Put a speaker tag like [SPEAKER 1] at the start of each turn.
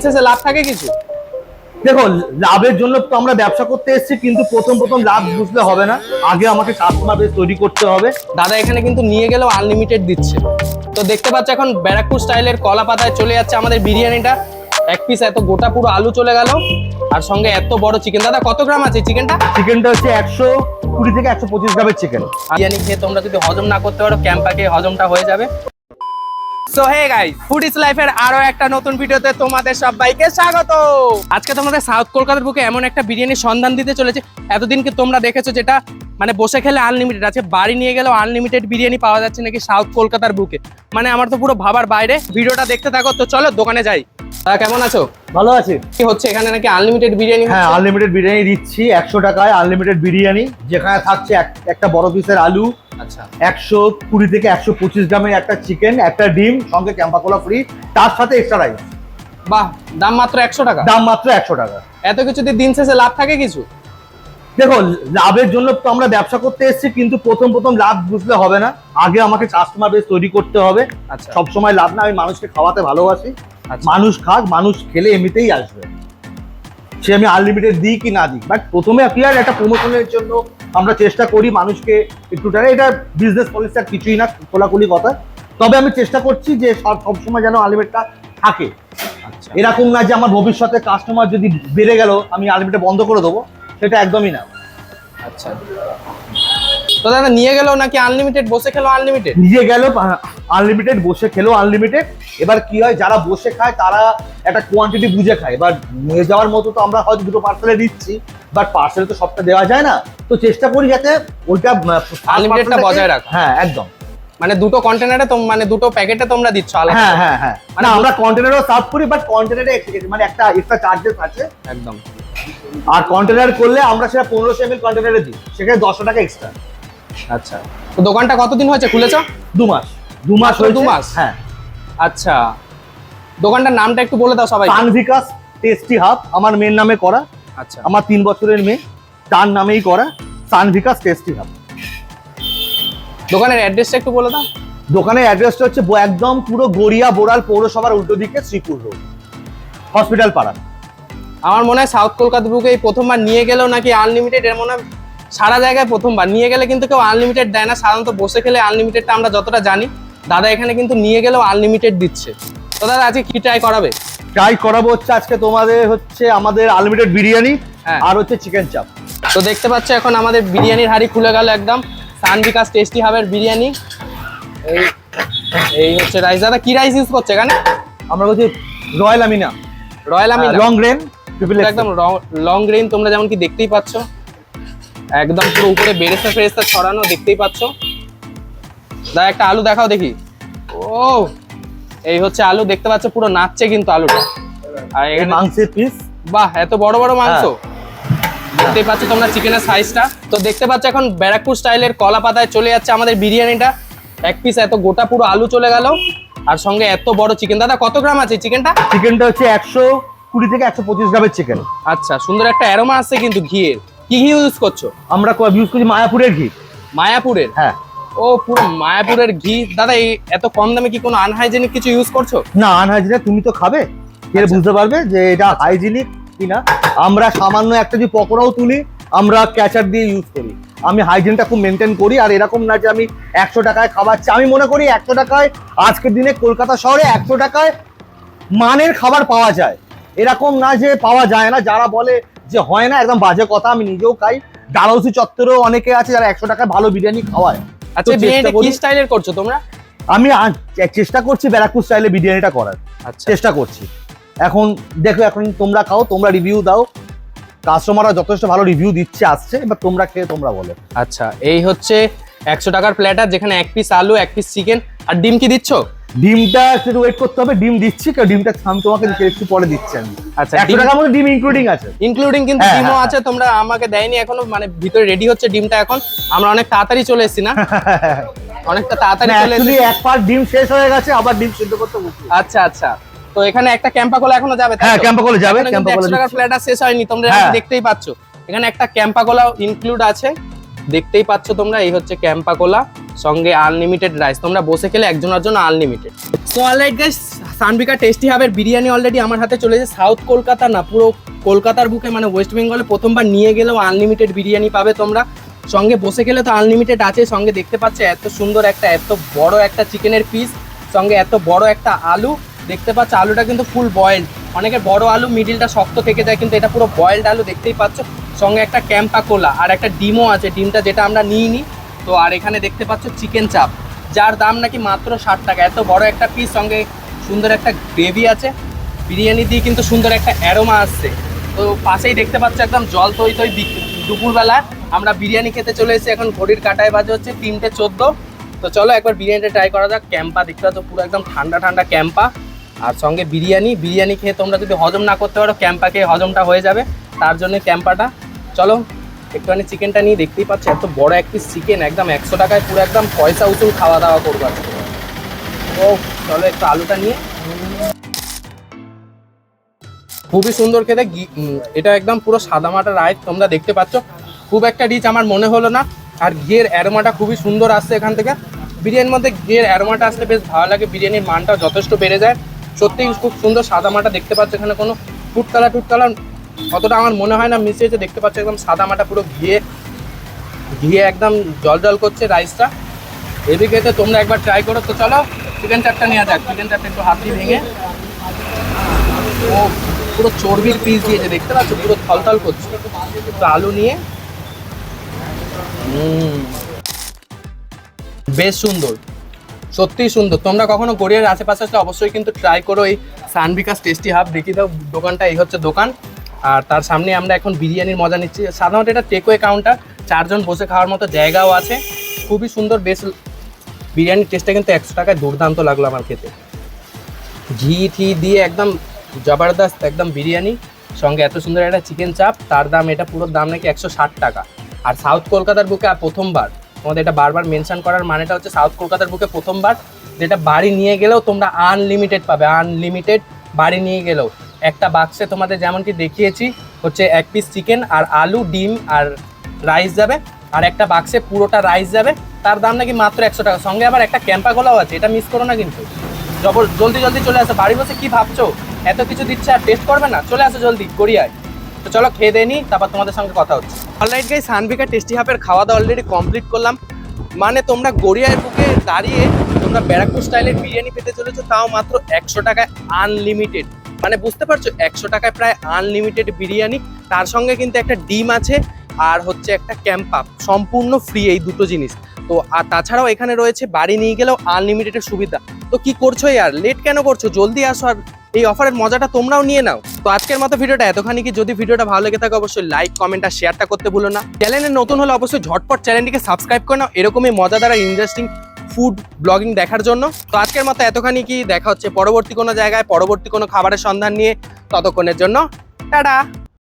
[SPEAKER 1] শেষে লাভ থাকে কিছু?
[SPEAKER 2] দেখো, লাভের জন্য তো আমরা ব্যবসা করতে এসেছি, কিন্তু প্রথম লাভ বুঝলে হবে না, আগে আমাকে কাস্টমার বেস তৈরি করতে হবে।
[SPEAKER 1] দাদা এখানে কিন্তু নিয়ে গেলেও আনলিমিটেড দিচ্ছে। তো দেখতে পাচ্ছ এখন ব্যারাকপুর স্টাইলের কলা পাতায় চলে যাচ্ছে আমাদের বিরিয়ানিটা। এক পিস এত গোটা পুরো আলু চলে গেল, আর সঙ্গে এত বড় চিকেন। দাদা কত গ্রাম আছে চিকেনটা?
[SPEAKER 2] চিকেনটা হচ্ছে 120 থেকে 125 গ্রামের চিকেন।
[SPEAKER 1] বিরিয়ানি খেয়ে তোমরা যদি হজম না করতে পারো, ক্যাম্পা খেয়ে হজমটা হয়ে যাবে। So hey guys, food is লাইফের আরো একটা নতুন ভিডিওতে তোমাদের সবাইকে স্বাগত। আজকে তোমাদের সাউথ কলকাতার বুকে এমন একটা বিরিয়ানির সন্ধান দিতে চলেছে। এতদিন কি তোমরা দেখেছো যেটা মানে বসে খেলে আনলিমিটেড আছে, বাড়ি নিয়ে গেলেও আনলিমিটেড বিরিয়ানি পাওয়া যাচ্ছে নাকি সাউথ কলকাতার বুকে? মানে আমার তো পুরো ভাবার বাইরে। ভিডিওটা দেখতে থাকো। তো চলো দোকানে যাই। দাদা কেমন আছো?
[SPEAKER 2] ভালো আছে।
[SPEAKER 1] কি হচ্ছে এখানে নাকি আনলিমিটেড বিরিয়ানি?
[SPEAKER 2] হ্যাঁ, আনলিমিটেড বিরিয়ানি দিচ্ছি 100 টাকায়। আনলিমিটেড বিরিয়ানি যেখানে থাকছে একটা বড় পিসের আলু,
[SPEAKER 1] আচ্ছা
[SPEAKER 2] 120 থেকে 125 গ্রামের একটা চিকেন, একটা ডিম, সঙ্গে ক্যাম্পা কোলা ফ্রি, তার সাথে এক্সট্রা রাইস।
[SPEAKER 1] বাহ, দাম মাত্র 100 টাকা?
[SPEAKER 2] দাম মাত্র 100 টাকা।
[SPEAKER 1] এত কিছুতে দিন শেষে লাভ থাকে কিছু?
[SPEAKER 2] দেখো, লাভের জন্য তো আমরা ব্যবসা করতে এসেছি, কিন্তু প্রথম লাভ বুঝলে হবে না, আগে আমাকে কাস্টমার বেস তৈরি করতে হবে।
[SPEAKER 1] আচ্ছা
[SPEAKER 2] সবসময় লাভ না, আমি মানুষকে খাওয়াতে ভালোবাসি।
[SPEAKER 1] আচ্ছা।
[SPEAKER 2] মানুষ খাক, মানুষ খেলে এমনিতেই আসবে, সে আমি আনলিমিটেড দিই কি না দিই। বাট প্রথমে ক্লিয়ার একটা প্রমোশনের জন্য আমরা চেষ্টা করি মানুষকে একটু টাকা। এটা বিজনেস পলিসি আর কিছুই না, খোলাখুলি কথা। তবে আমি চেষ্টা করছি যে সবসময় যেন আনলিমিটেডটা থাকে।
[SPEAKER 1] আচ্ছা
[SPEAKER 2] এরকম না যে আমার ভবিষ্যতে কাস্টমার যদি বেড়ে গেল আমি আনলিমিটেড বন্ধ করে দেবো, সেটা একদমই না।
[SPEAKER 1] আচ্ছা। তো দাদা নিয়ে গেলেও নাকি আনলিমিটেড, বসে খেলো আনলিমিটেড?
[SPEAKER 2] নিয়ে গেল আনলিমিটেড, বসে খেলো আনলিমিটেড। এবার কি হয়, যারা বসে খায় তারা একটা কোয়ান্টিটি বুঝে খায়। এবার নিয়ে যাওয়ার মতো তো আমরা হয়তো দুটো পার্সেলে দিচ্ছি, বাট পার্সেলে তো সবটা দেওয়া যায় না। তো চেষ্টা করি যাতে ওইটা
[SPEAKER 1] আনলিমিটেডটা বজায় রাখা।
[SPEAKER 2] হ্যাঁ একদম।
[SPEAKER 1] মানে দুটো কন্টেনারে মানে দুটো প্যাকেটে তোমরা দিচ্ছ আলাদা?
[SPEAKER 2] হ্যাঁ মানে আমরা কন্টেনারও সার্ভ করি, বাট কন্টেনারে মানে একটা এক্সট্রা চার্জেস আছে
[SPEAKER 1] একদম।
[SPEAKER 2] আর কন্টেনার করলে আমরা সেটা 1500 ml কন্টেনারে দিই, সেখানে 100 টাকা এক্সট্রা।
[SPEAKER 1] আচ্ছা। তো দোকানটা কতদিন হয়েছে খুলেছো?
[SPEAKER 2] 2 মাস। 2 মাস হয়েছে।
[SPEAKER 1] 2 মাস?
[SPEAKER 2] হ্যাঁ।
[SPEAKER 1] আচ্ছা, দোকানটার নামটা একটু বলে দাও সবাই।
[SPEAKER 2] সানভিকাস টেস্টি হাব আমার মেয়ের নামে করা।
[SPEAKER 1] আচ্ছা,
[SPEAKER 2] আমার 3 বছরের মেয়ে, তার নামেই করা সানভিকাস টেস্টি হাব।
[SPEAKER 1] দোকানের অ্যাড্রেসটা একটু বলে দাও।
[SPEAKER 2] দোকানের অ্যাড্রেসটা হচ্ছে একদম পুরো গড়িয়া বোরাল পৌরসভার উল্টো দিকে, শ্রীপুর রোড, হসপিটাল পাড়া।
[SPEAKER 1] আমার মনে হয় সাউথ কলকাতা বুকে এই প্রথমবার নিয়ে গেলেও নাকি আনলিমিটেড। এর মনে হয় সারা জায়গায় প্রথমবার। নিয়ে গেলে কিন্তু কেউ আনলিমিটেড দেয় না, সাধারণত বসে খেলে আনলিমিটেডটা আমরা যতটা জানি। দাদা এখানে কিন্তু নিয়ে গেলেও আনলিমিটেড দিচ্ছে। তো দাদা আজকে কি ট্রাই করাবে?
[SPEAKER 2] ট্রাই করাবো হচ্ছে আজকে তোমাদের হচ্ছে আমাদের আনলিমিটেড বিরিয়ানি,
[SPEAKER 1] হ্যাঁ।
[SPEAKER 2] আর হচ্ছে চিকেন চাপ।
[SPEAKER 1] তো দেখতে পাচ্ছ এখন আমাদের বিরিয়ানির হাড়ি খুলে গেল একদম। সানভিকাস টেস্টি হাবের বিরিয়ানি। এই হচ্ছে রাইস। দাদা কি রাইস ইউজ করছে এখানে?
[SPEAKER 2] আমরা হচ্ছে royal Amina,
[SPEAKER 1] royal Amina
[SPEAKER 2] long grain
[SPEAKER 1] একদম লং গ্রেন। তোমরা যেমন কি দেখতেই পাচ্ছ, একদম পুরো উপরে বেরেস্তা ফেরেস্তা ছড়ানো, দেখতেই পাচ্ছ। দাদা একটা আলু দেখাও দেখি। ও এই হচ্ছে আলু, দেখতে পাচ্ছ পুরো নাচছে কিন্তু আলুটা। আর এখানে
[SPEAKER 2] মাংসের পিস।
[SPEAKER 1] বাহ, এত বড় বড় মাংস। দেখতেই পাচ্ছ তোমরা চিকেনের সাইজটা। তো দেখতে পাচ্ছ এখন ব্যারাকপুর স্টাইলের কলা পাতায় চলে যাচ্ছে আমাদের বিরিয়ানিটা। এক পিস এত গোটা পুরো আলু চলে গেল, আর সঙ্গে এত বড় চিকেন। দাদা কত গ্রাম আছে চিকেনটা?
[SPEAKER 2] চিকেনটা হচ্ছে 120 থেকে 125 গ্রামের চিকেন।
[SPEAKER 1] আচ্ছা, সুন্দর একটা অ্যারোমা আসছে কিন্তু ঘিয়ের। কি ঘি ইউজ করছো?
[SPEAKER 2] আমরা ইউজ করছি মায়াপুরের ঘি।
[SPEAKER 1] মায়াপুরের?
[SPEAKER 2] হ্যাঁ।
[SPEAKER 1] ও পুরো মায়াপুরের ঘি। দাদা এই এত কম দামে কি কোনো আনহাইজেনিক কিছু ইউজ করছো?
[SPEAKER 2] না, আনহাইজিনিক তুমি তো খাবে, কে বুঝতে পারবে যে এটা হাইজিনিক কিনা। আমরা সামান্য একটা যে পকোড়াও তুলি আমরা ক্যাচার দিয়ে ইউজ করি। আমি হাইজিনটা খুব মেনটেন করি। আর এরকম না যে আমি 100 টাকায় খাওয়াচ্ছি। আমি মনে করি 100 টাকায় আজকের দিনে কলকাতা শহরে 100 টাকায় মানের খাবার পাওয়া যায়। এরকম না যে পাওয়া যায় না। যারা বলে যে হয় না, একদম বাজে কথা। আমি নিজেও খাই। ডালহৌসি চত্বরেও অনেকে আছে যারা 100 টাকায় ভালো বিরিয়ানি খাওয়ায়।
[SPEAKER 1] আচ্ছা, বিরিয়ানিটা কি স্টাইলের করছো তোমরা?
[SPEAKER 2] আমি চেষ্টা করছি ব্যারাকপুর স্টাইলে বিরিয়ানিটা করার।
[SPEAKER 1] আচ্ছা,
[SPEAKER 2] চেষ্টা করছি। এখন দেখো, এখন তোমরা খাও, তোমরা রিভিউ দাও। কাস্টমাররা যথেষ্ট ভালো রিভিউ দিচ্ছে, আসছে। এবার তোমরা খেয়ে তোমরা বলো।
[SPEAKER 1] আচ্ছা এই হচ্ছে 100 টাকার প্ল্যাটার, যেখানে এক পিস আলু, এক পিস চিকেন, আর ডিম কি দিচ্ছ?
[SPEAKER 2] ডিমটা একটু ওয়েট করতে হবে। ডিম দিচ্ছি, ডিমটা আমি তোমাকে একটু পরে দিচ্ছি আমি।
[SPEAKER 1] আচ্ছা,
[SPEAKER 2] 100 টাকার মধ্যে ডিম ইনক্লুডিং আছে।
[SPEAKER 1] ইনক্লুডিং কিন্তু
[SPEAKER 2] হ্যাঁ,
[SPEAKER 1] ডিমও
[SPEAKER 2] হ্যাঁ,
[SPEAKER 1] আছে। তোমরা আমাকে দেয়নি এখনো, মানে ভিতরে রেডি হচ্ছে ডিমটা এখন। আমরা অনেক তাড়াতাড়ি চলে এসেছি না? অনেকটা তাড়াতাড়ি চলে এসেছি।
[SPEAKER 2] এক পার্ট ডিম শেষ হয়ে গেছে, আবার ডিম সিদ্ধ করতে বসি।
[SPEAKER 1] আচ্ছা আচ্ছা। তো এখানে একটা ক্যাম্পা কোলা এখনো যাবে?
[SPEAKER 2] হ্যাঁ, ক্যাম্পা কোলা যাবে।
[SPEAKER 1] ক্যাম্পা কোলা 100 টাকার প্ল্যাটার শেষ হয়নি, তোমরা দেখতেই পাচ্ছ। এখানে একটা ক্যাম্পা কোলা ইনক্লুড আছে, দেখতেই পাচ্ছ তোমরা। এই হচ্ছে ক্যাম্পা কোলা, সঙ্গে আনলিমিটেড রাইস। তোমরা বসে খেলে একজনের জন্য আনলিমিটেড। সো অলরাইট গাইস, সানবিকা টেস্টি হাবের বিরিয়ানি অলরেডি আমার হাতে চলে এসেছে। সাউথ কলকাতা না, পুরো কলকাতার বুকে মানে ওয়েস্ট বেঙ্গলে প্রথমবার নিয়ে গেলেও আনলিমিটেড বিরিয়ানি পাবে তোমরা। সঙ্গে বসে গেলে তো আনলিমিটেড আছে, সঙ্গে দেখতে পাচ্ছ এত সুন্দর একটা এত বড় একটা চিকেনের পিস, সঙ্গে এত বড় একটা আলু দেখতে পাচ্ছ। আলুটা কিন্তু ফুল বয়েলড, অনেকের বড় আলু মিডিলটা শক্ত থেকে যায়, কিন্তু এটা পুরো বয়েলড আলু দেখতেই পাচ্ছ। সঙ্গে একটা ক্যাম্পা কোলা আর একটা ডিমও আছে, ডিমটা যেটা আমরা নিইনি তো। আর এখানে দেখতে পাচ্ছ চিকেন চাপ, যার দাম নাকি মাত্র 60 টাকা। এত বড় একটা পিস, সঙ্গে সুন্দর একটা গ্রেভি আছে, বিরিয়ানি দিয়ে কিন্তু সুন্দর একটা অ্যারোমা আসছে। তো পাশেই দেখতে পাচ্ছ একদম জল তৈ তৈ দুপুরবেলা আমরা বিরিয়ানি খেতে চলে এসেছি। এখন ঘড়ির কাঁটায় বাজে হচ্ছে 3:14। তো চলো একবার বিরিয়ানিটা ট্রাই করা যাক। ক্যাম্পা দেখতে পাচ্ছ পুরো একদম ঠান্ডা ঠান্ডা ক্যাম্পা, আর সঙ্গে বিরিয়ানি খেয়ে তোমরা যদি হজম না করতে পারো, ক্যাম্পা খেয়ে হজমটা হয়ে যাবে, তার জন্য ক্যাম্পাটা। চলো একটুখানি চিকেনটা নিয়ে, দেখতেই পাচ্ছ এত বড় এক পিস চিকেন, একদম 100 টাকায় পুরো একদম পয়সা উসুল খাওয়া দাওয়া করবো। ও চলো একটু আলুটা নিয়ে, খুবই সুন্দর খেতে। এটা একদম পুরো সাদামাটা রাইস তোমরা দেখতে পাচ্ছ, খুব একটা রিচ আমার মনে হলো না। আর ঘিয়ের অ্যারোমাটা খুবই সুন্দর আসছে এখান থেকে। বিরিয়ানির মধ্যে ঘিয়ের অ্যারোমাটা আসলে বেশ ভালো লাগে, বিরিয়ানির মানটাও যথেষ্ট বেড়ে যায়। সত্যিই খুব সুন্দর সাদামাটা দেখতে পাচ্ছ, এখানে কোনো ফুড কালার অতটা আমার মনে হয় না মিশিয়েছে। দেখতে পাচ্ছ একদম সাদামাটা পুরো ঘিয়ে একদম জল করছে রাইসটা। এদিকে খেতে তোমরা একবার ট্রাই করো। তো চলো চিকেন চাপটা নেওয়া যাক। চিকেন চাপটা একটু হাত দিয়ে ভেঙে, ও পুরো চর্বির পিস দিয়েছে দেখতে পাচ্ছ, পুরো থলথল করছে। তো আলু নিয়ে, বেশ সুন্দর, সত্যিই সুন্দর। তোমরা কখনো গড়িয়ার আশেপাশে আসলে অবশ্যই কিন্তু ট্রাই করো এই সানবিকাস টেস্টি হাব। দেখি দাও দোকানটা, এই হচ্ছে দোকান, আর তার সামনে আমরা এখন বিরিয়ানির মজা নিচ্ছি। সাধারণত এটা টেকওয়ে কাউন্টার, 4 জন বসে খাওয়ার মতো জায়গাও আছে। খুবই সুন্দর, বেশ বিরিয়ানির টেস্টটা কিন্তু 100 টাকায় দুর্দান্ত লাগলো আমার খেতে। ঘি দিয়ে একদম জবরদস্ত একদম বিরিয়ানি, সঙ্গে এত সুন্দর একটা চিকেন চাপ, তার দাম এটা পুরো দাম নাকি 160 টাকা। আর সাউথ কলকাতার বুকে প্রথমবার, তোমাদের এটা বারবার মেনশন করার মানেটা হচ্ছে সাউথ কলকাতার বুকে প্রথমবার, যেটা বাড়ি নিয়ে গেলেও তোমরা আনলিমিটেড পাবে। আনলিমিটেড বাড়ি নিয়ে গেলেও একটা বাক্সে তোমাদের যেমন কি দেখিয়েছি হচ্ছে 1 পিস চিকেন আর আলু, ডিম আর রাইস যাবে, আর একটা বাক্সে পুরোটা রাইস যাবে, তার দাম নাকি মাত্র 100 টাকা। সঙ্গে আবার একটা ক্যাম্পা গোলাও আছে, এটা মিস করো না কিন্তু। জলদি চলে আসো। বাড়ি বসে কি ভাবছো, এত কিছু দিচ্ছে আর টেস্ট করবে না? চলে আসো জলদি গড়িয়ায়। তো চলো খেয়ে দিয়ে নিই, তারপর তোমাদের সঙ্গে কথা হচ্ছে। অলরাইট গাইস, সানবিকা টেস্টি হাবের খাওয়া দাওয়া অলরেডি কমপ্লিট করলাম। মানে তোমরা গড়িয়ায় বুকে দাঁড়িয়ে তোমরা ব্যারাকপুর স্টাইলের বিরিয়ানি পেতে চলেছো, তাও মাত্র 100 টাকায় আনলিমিটেড। মানে বুঝতে পারছো, 100 টাকায় প্রায় আনলিমিটেড বিরিয়ানি, তার সঙ্গে কিন্তু একটা ডিম আছে আর হচ্ছে একটা ক্যাম্পা, সম্পূর্ণ ফ্রি এই দুটো জিনিস। তো আর তাছাড়াও এখানে রয়েছে বাড়ি নিয়ে গেলেও আনলিমিটেডের সুবিধা। তো কি করছো ইয়ার, লেট কেন করছো? জলদি আসো আর এই অফারের মজাটা তোমরাও নিয়ে নাও। তো আজকের মতো ভিডিওটা এতখানি। কি যদি ভিডিওটা ভালো লেগে থাকে অবশ্যই লাইক, কমেন্ট আর শেয়ারটা করতে ভুলো না। চ্যানেলে নতুন হলে অবশ্যই ঝটপট চ্যানেলটিকে সাবস্ক্রাইব করে নাও এরকমই মজাদার আর ইন্টারেস্টিং ফুড ব্লগিং দেখার জন্য। তো আজকের মতো এতখানি। কি দেখা হচ্ছে পরবর্তী কোনো জায়গায়, পরবর্তী কোনো খাবারের সন্ধান নিয়ে। ততক্ষণের জন্য টাটা।